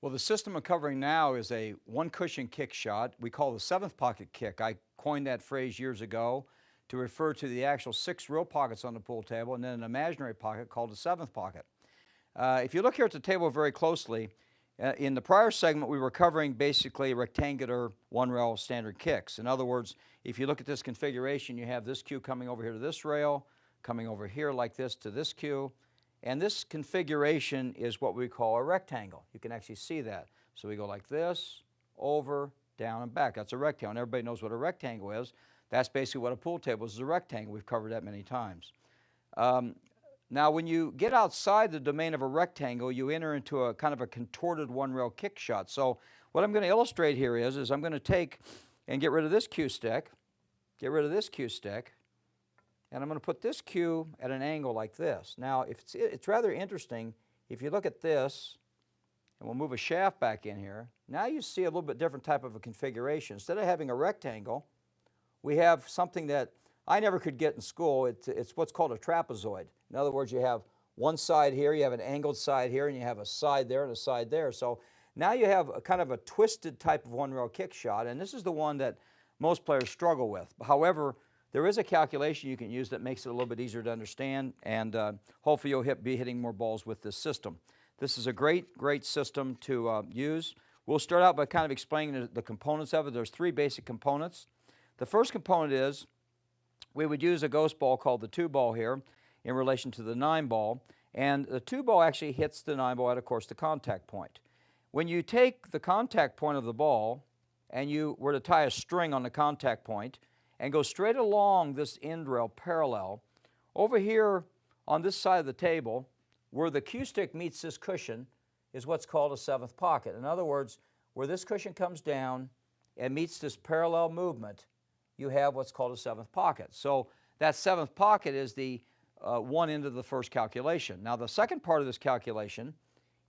Well, the system I'm covering now is a one cushion kick shot. We call the seventh pocket kick. I coined that phrase years ago to refer to the actual 6 real pockets on the pool table and then an imaginary pocket called the seventh pocket. If you look here at the table very closely, in the prior segment we were covering basically rectangular one rail standard kicks. In other words, if you look at this configuration, you have this cue coming over here to this rail, coming over here like this to this cue. And this configuration is what we call a rectangle. You can actually see that. So we go like this, over, down, and back. That's a rectangle. And everybody knows what a rectangle is. That's basically what a pool table is a rectangle. We've covered that many times. Now, when you get outside the domain of a rectangle, you enter into a kind of a contorted one-rail kick shot. So what I'm going to illustrate here is I'm going to take and get rid of this cue stick, get rid of this cue stick, and I'm going to put this cue at an angle like this. Now, it's rather interesting. If you look at this, and we'll move a shaft back in here, now you see a little bit different type of a configuration. Instead of having a rectangle, we have something that I never could get in school. It's what's called a trapezoid. In other words, you have one side here, you have an angled side here, and you have a side there and a side there. So now you have a kind of a twisted type of one-rail kick shot, and this is the one that most players struggle with. However, there is a calculation you can use that makes it a little bit easier to understand, and hopefully you'll be hitting more balls with this system. This is a great system to use. We'll start out by kind of explaining the components of it. There's 3 basic components. The first component is we would use a ghost ball called the 2 ball here in relation to the 9 ball, and the 2 ball actually hits the 9 ball at, of course, the contact point. When you take the contact point of the ball and you were to tie a string on the contact point and go straight along this end rail parallel, over here on this side of the table, where the cue stick meets this cushion is what's called a 7th pocket. In other words, where this cushion comes down and meets this parallel movement, you have what's called a 7th pocket. So that 7th pocket is the one end of the first calculation. Now the second part of this calculation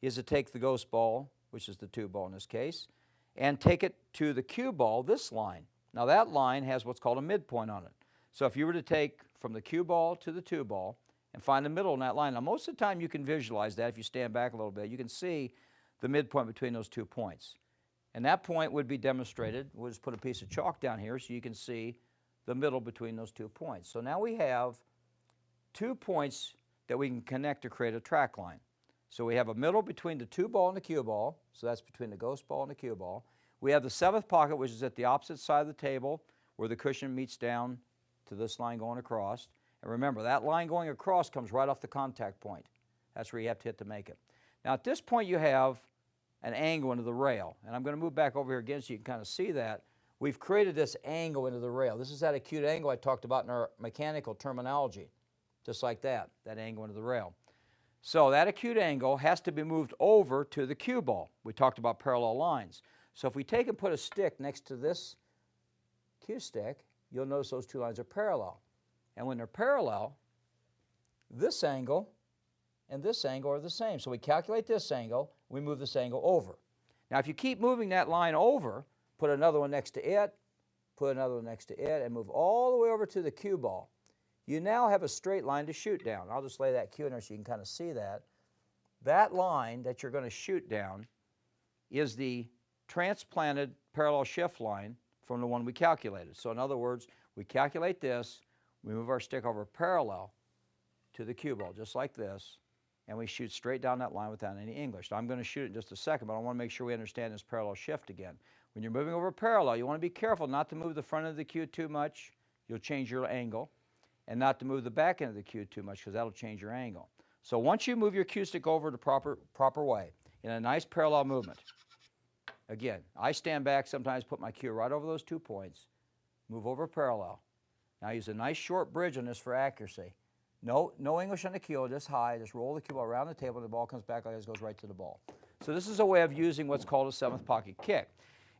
is to take the ghost ball, which is the 2 ball in this case, and take it to the cue ball, this line. Now that line has what's called a midpoint on it. So if you were to take from the cue ball to the 2 ball and find the middle in that line, now most of the time you can visualize that. If you stand back a little bit, you can see the midpoint between those 2 points. And that point would be demonstrated. We'll just put a piece of chalk down here so you can see the middle between those 2 points. So now we have 2 points that we can connect to create a track line. So we have a middle between the 2 ball and the cue ball, so that's between the ghost ball and the cue ball. We have the 7th pocket, which is at the opposite side of the table where the cushion meets down to this line going across. And remember, that line going across comes right off the contact point. That's where you have to hit to make it. Now at this point you have an angle into the rail. And I'm going to move back over here again so you can kind of see that. We've created this angle into the rail. This is that acute angle I talked about in our mechanical terminology. Just like that angle into the rail. So that acute angle has to be moved over to the cue ball. We talked about parallel lines. So if we take and put a stick next to this cue stick, you'll notice those 2 lines are parallel. And when they're parallel, this angle and this angle are the same. So we calculate this angle, we move this angle over. Now if you keep moving that line over, put another one next to it, put another one next to it, and move all the way over to the cue ball, you now have a straight line to shoot down. I'll just lay that cue in there so you can kind of see that. That line that you're going to shoot down is the transplanted parallel shift line from the one we calculated. So in other words, we calculate this, we move our stick over parallel to the cue ball, just like this, and we shoot straight down that line without any English. Now I'm going to shoot it in just a second, but I want to make sure we understand this parallel shift again. When you're moving over parallel, you want to be careful not to move the front of the cue too much. You'll change your angle. And not to move the back end of the cue too much because that'll change your angle. So once you move your cue stick over the proper way, in a nice parallel movement, again, I stand back, sometimes put my cue right over those 2 points, move over parallel. Now use a nice short bridge on this for accuracy. No English on the cue, just high, just roll the cue ball around the table and the ball comes back like this, goes right to the ball. So this is a way of using what's called a 7th pocket kick.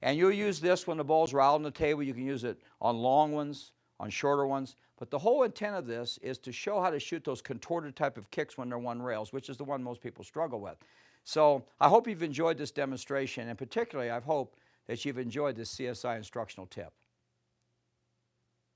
And you'll use this when the ball's out on the table. You can use it on long ones, on shorter ones. But the whole intent of this is to show how to shoot those contorted type of kicks when they're one rails, which is the one most people struggle with. So I hope you've enjoyed this demonstration, and particularly I hope that you've enjoyed this CSI instructional tip.